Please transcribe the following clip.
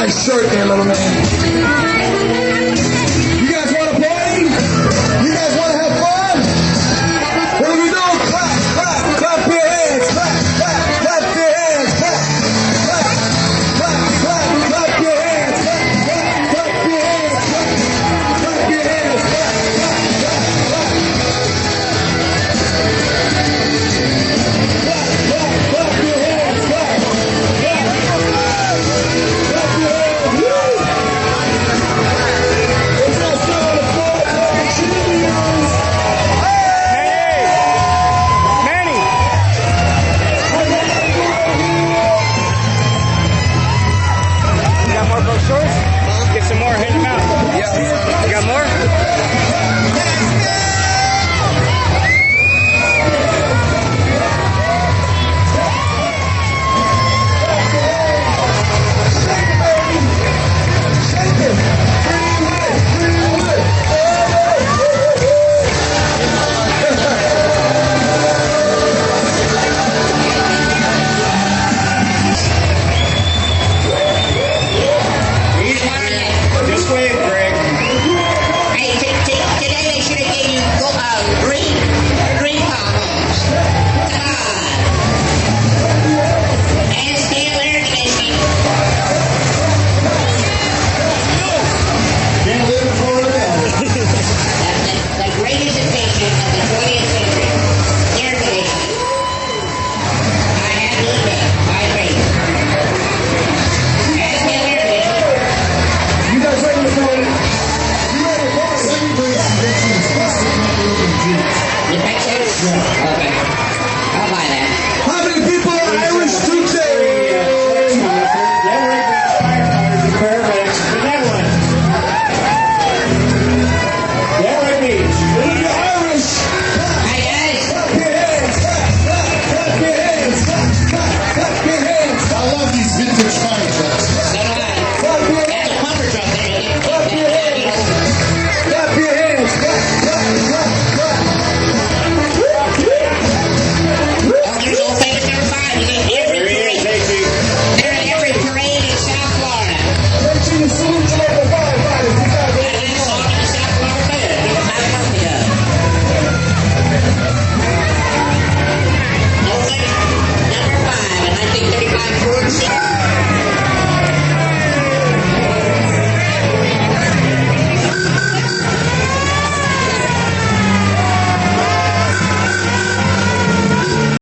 nice shirt there, little man. You guys want to party? You guys want to have fun? What do we do? Clap, clap, clap your hands. Clap, clap, clap your hands. Clap, clap, clap, clap, clap your hands. Clap, clap, clap your hands. Clap, clap your hands. Clap, clap, clap, clap. Clap, clap, clap your hands. Clap, clap, clap your hands. Woo! It's that sound of the floor. Shorts? Get some more, hit them out. Yeah. You got more? Number 5, and I think 35 Ford.